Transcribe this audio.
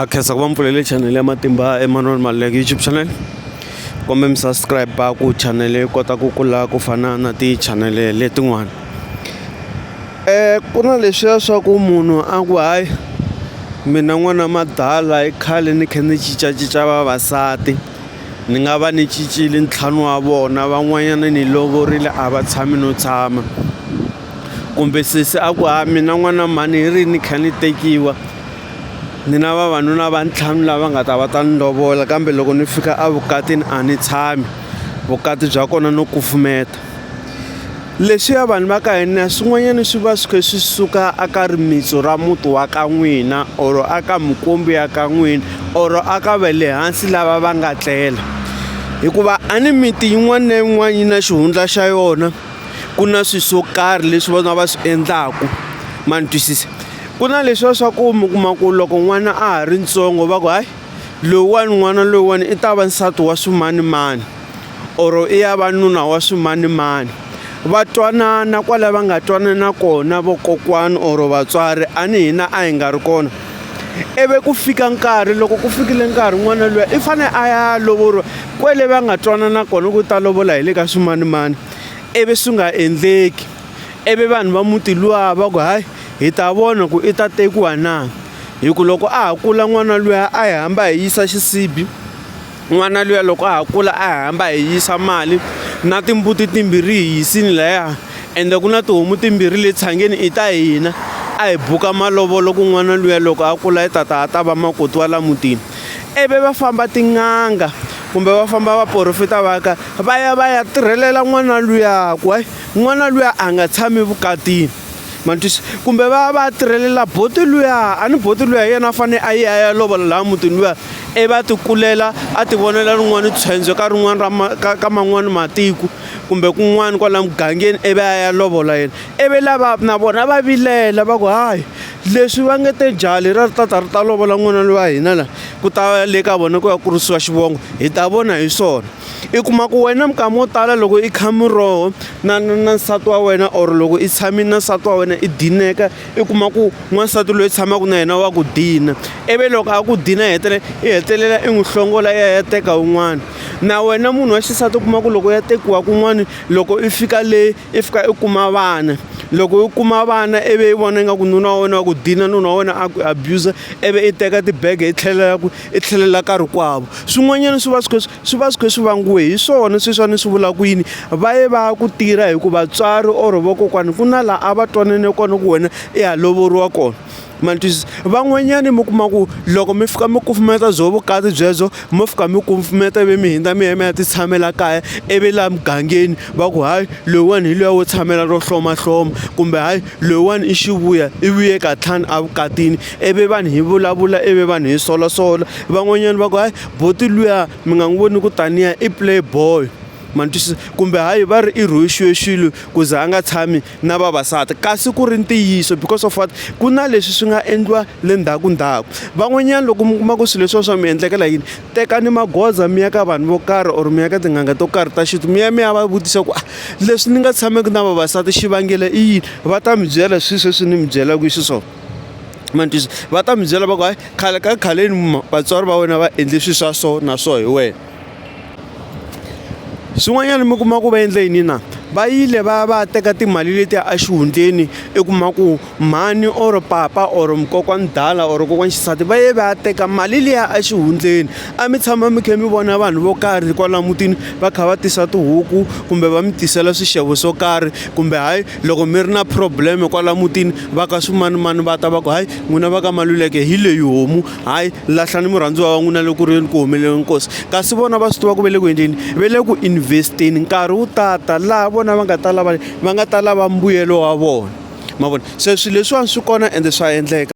khensa ku va mpfulele channel ya Matimba Emmanuel Maluleke YouTube channel. Kumbe mi subscribe ku channel yi kota ku kula ku fana na ti channel letin'wana. Ku na leswiya swa ku munhu a ku hayi mina n'wana madala i khale ni khe ni cincacinca vavasati ni nga va ni cincile ntlhanu wa vona van'wanyana ni lovorile a va tshami no tshama kumbe sesi a ku ha mina n'wana mhani hi ri ni kha ni tekiwa ni na vavanuna va ntlhanu lava nga ta va ta ni lovola kambe loko ni fika a vukatini a ni tshami vukati bya kona no kufumeta. Leswiya vanhu va ka hina swin'wanyana swi va swi kha swi suka aka rimitsu ra muti wa ka n'wina or aka mukombi ya ka n'wina or aka va le hansi lava va nga tlela, hikuva a ni miti yin'wana na yin'wana yi na xihundla xa yona ku na swilo swo karhi leswi vona va swi endlaku. Ma ni twisisa ku na leswiya swa ku mi kuma ku loko n'wana a ha ri ntsongo va ku hayi lowuwani n'wana lowuwani i ta va nsati wa swimanimani or i ya va nuna wa swimanimani. Va twanana kwala va nga twanana kona vokokwani or vatswari a ni hina a hi nga ri kona, ivi ku fika nkarhi loko ku fikile nkarhi n'wana luya i fane a ya lovoriwa kwele va nga twanana kona ku ta lovola hi le ka swimanimani, ivi swi nga endleki. Ivi vanhu va muti luwa va ku hayi hi ta vona ku i ta tekiwa na, hi ku loko a ha kula n'wana luya a hi hamba hi yisa xisibi, n'wana luya loko a ha kula a hi hamba hi yisa mali na timbuti timbirhi hi yisini laya ende ku na tihomu timbirhi le tshangeni i ta hina a hi buka malovolo ku n'wana luya loko a kula i tata a ta va makoti wa la mutini. Ivi va famba tin'anga kumbe va famba vaprofita va ka va ya tirhelela n'wana luya ku hayi n'wana luya a nga tshami vukatini. Matwisi kumbe va tirhelela boti luya a ni boti luya yena a fane a ya lovola laha mutini luya ivi a ti kulela a ti vonela rin'wana tshwendzo ka rin'wana ka man'wana matiko kumbe kun'wana kwala mugangeni ivi a ya lovola yena. Ivi lava na vona va vilela va ku hayi leswi va nge te jali ra tata ri ta lovola n'wana luya hina la ku ta le ka vona ku ya kurisiwa xivongo hi ta vona hi swona. I kuma ku wena minkama mo tala loko i kha miroho na nsati wa wena or loko i tshamile na nsati wa wena i dineka i kuma ku n'wansati loyi tshamaka na yena wa ku dina, ivi loko a ku dina i hetelela i n'wi hlongola ya teka un'wana. Na wena munhu wa xisati u kuma ku loko ya tekiwa kun'wana loko i fika le i fika i kuma vana, loko i kuma vana ivi i vona ingaku nuna wa wena wa ku dina nuna wa wena a ku abuse ivi i teka tibege i tlhelela ka rikwavo. Swin'wanyana swi va swi kha swi vangiwe hi swona sweswiwa ni swi vula ku yini va ye va ku tirha hi ku vatswari or vokokwani ku na laha a va twanane kona ku wena i ya lovoriwa kona. Ma ni twisisa van'wanyani mi kuma ku loko mi fika mi kufumeta byo vukati byebyo mo fika mi kufumeta ivi mi hindza mi ya mi ya ti tshamela kaya ivi laha mugangeni va ku hayi lowuwani hi luya wo tshamela ro hlomahloma kumbe hayi lowuwani i xivuya i vuye katlhani a vukatini ivi vanhu hi vulavula ivi vanhu hi solasola. Van'wanyani va ku hayi boti luya mi nga n'wi voni ku taniya i playboy. Ma ni twisisa kumbe hayi va ri i rhwexiwe xilo ku za a nga tshami na vavasati kasi ku ri ntiyiso because of what ku na leswi swi nga endliwa le ndzhaku. Van'wanyana loko mi kuma ku swilo leswiwa swa mi endlekela yini tekani magoza mi ya ka vanhu vo karhi or mi ya ka tin'anga to karhi ta xintu mi ya va vutisa ku leswi ni nga tshameki na vavasati xivangelo i yini, va ta mi byela sweswi ni mi byelaka hi xiswona. Ma ni twisisa va ta mi byela va ku hayi khaleni vatswari va wena va endle swilo swa so na so hi wena. Swin'wanyana mi kuma ku va endle yini na va yile va teka timali leti a xihundleni i kuma ku mhani or papa or mukokwani dala or kokwani xisati va ye va ya teka mali liya a xihundleni. A mi tshama mi kha mi vona vanhu vo karhi kwala mutini va kha va tisa tihuku kumbe va mi tisela swixevo swo karhi kumbe hayi loko mi ri na problem kwala mutini va ka swimanimani va ta va ku hayi n'wina va ka Maluleke hi leyi homu hayi lahlani murhandziwa wa n'wina loko ku ri ku humelele nkosi. Kasi vona va swi tiva ku ve le ku endleni ve le ku investeni nkarhi wu tata laha vona va nga ta lava mbuyelo wa vona. Ma vona se swilo leswiwani swi kona ende swa endleka.